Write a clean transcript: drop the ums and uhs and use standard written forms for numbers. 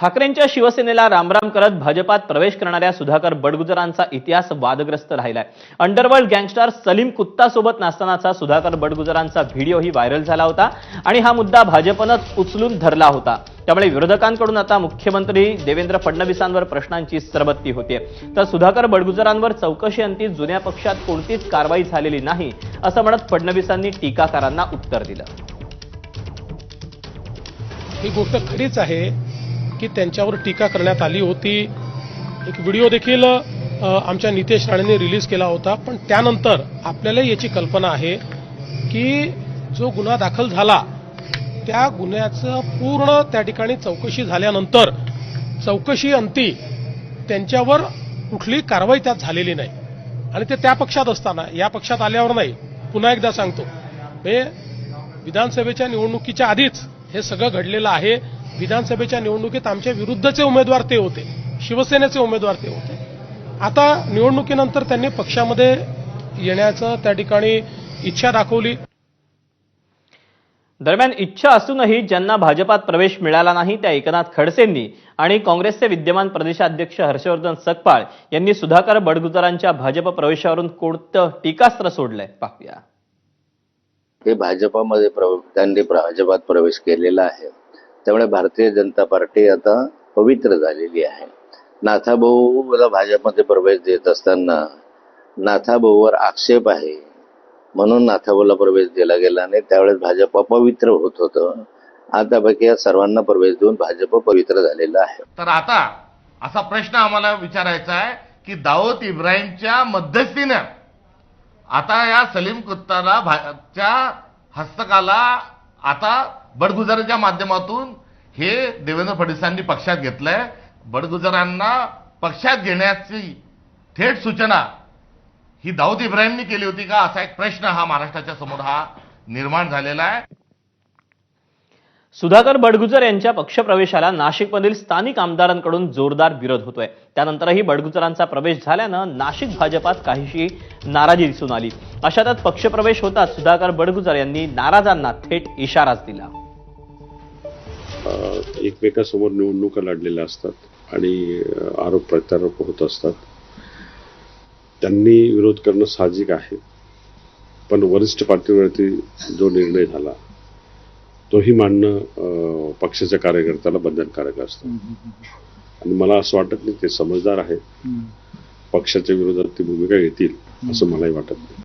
ठाकरेंच्या शिवसेनेला रामराम करत भाजपात प्रवेश करणाऱ्या सुधाकर बडगुजरांचा इतिहास वादग्रस्त राहिलाय। अंडरवर्ल्ड गँगस्टर सलीम कुत्तासोबत नाचतानाचा सुधाकर बडगुजरांचा व्हिडिओही व्हायरल झाला होता आणि हा मुद्दा भाजपनंच उचलून धरला होता। त्यामुळे विरोधकांकडून आता मुख्यमंत्री देवेंद्र फडणवीसांवर प्रश्नांची सरबत्ती होते। तर सुधाकर बडगुजरांवर चौकशीअंती जुन्या पक्षात कोणतीच कारवाई झालेली नाही असं म्हणत फडणवीसांनी टीकाकारांना उत्तर दिलं। ही गोष्ट खरीच आहे की त्यांच्यावर टीका करण्यात आली होती। एक व्हिडिओ देखील आमच्या नितेश राणेंनी रिलीज केला होता, पण त्यानंतर आपल्याला याची कल्पना आहे की जो गुन्हा दाखल झाला त्या गुन्ह्याचं पूर्ण त्या ठिकाणी चौकशी झाल्यानंतर चौकशी अंती त्यांच्यावर कुठलीही कारवाई त्यात झालेली नाही आणि ते त्या पक्षात असताना या पक्षात आल्यावर नाही। पुन्हा एकदा सांगतो, हे विधानसभेच्या निवडणुकीच्या आधीच हे सगळं घडलेलं आहे। विधानसभेच्या निवडणुकीत आमच्या विरुद्धचे उमेदवार ते होते, शिवसेनेचे उमेदवार ते होते। आता निवडणुकीनंतर त्यांनी पक्षामध्ये येण्याचं त्या ठिकाणी इच्छा दाखवली। दरम्यान इच्छा असूनही ज्यांना भाजपात प्रवेश मिळाला नाही त्या एकनाथ खडसेंनी आणि काँग्रेसचे विद्यमान प्रदेशाध्यक्ष हर्षवर्धन सकपाळ यांनी सुधाकर बडगुजरांच्या भाजप प्रवेशावरून कोणतं टीकास्त्र सोडलंय पाहूया। हे भाजपामध्ये त्यांनी भाजपात प्रवेश केलेला आहे, त्यामुळे भारतीय जनता पार्टी आता पवित्र झालेली आहे। नाथाभाऊला भाजपमध्ये प्रवेश देत असताना नाथाभाऊवर आक्षेप आहे म्हणून नाथाभाऊला प्रवेश दिला गेला नाही, त्यावेळेस भाजप पवित्र होत होतं। आता बाकी या सर्वांना प्रवेश देऊन भाजप पवित्र झालेला आहे। तर आता असा प्रश्न आम्हाला विचारायचा आहे की दाऊद इब्राहिमच्या मध्यस्थीने आता या सलीम कुत्ताच्या हस्तकाला आता बडगुजरांच्या माध्यमातून हे देवेंद्र फडणवीसांनी पक्षात घेतलंय। बडगुजरांना पक्षात घेण्याची थेट सूचना ही दाऊद इब्राहिमनी केली होती का, असा एक प्रश्न हा महाराष्ट्राच्या समोर निर्माण झालेला आहे। सुधाकर बडगुजर यांच्या पक्षप्रवेशाला नाशिकमधील स्थानिक आमदारांकडून जोरदार विरोध होतोय। त्यानंतरही बडगुजरांचा प्रवेश झाल्यानं नाशिक भाजपात काहीशी नाराजी दिसून आली। अशातच पक्षप्रवेश होताच सुधाकर बडगुजर यांनी नाराजांना थेट इशाराच दिला। एकमेकांसमोर निवडणुका लढलेल्या असतात आणि आरोप प्रत्यारोप होत असतात। त्यांनी विरोध करणं साहजिक आहे, पण वरिष्ठ पातळीवरती जो निर्णय झाला तोही मानणं पक्षाच्या कार्यकर्त्याला बंधनकारक असतं आणि मला असं वाटत नाही ते समजदार आहेत, पक्षाच्या विरोधात ती भूमिका घेतील असं मलाही वाटत नाही।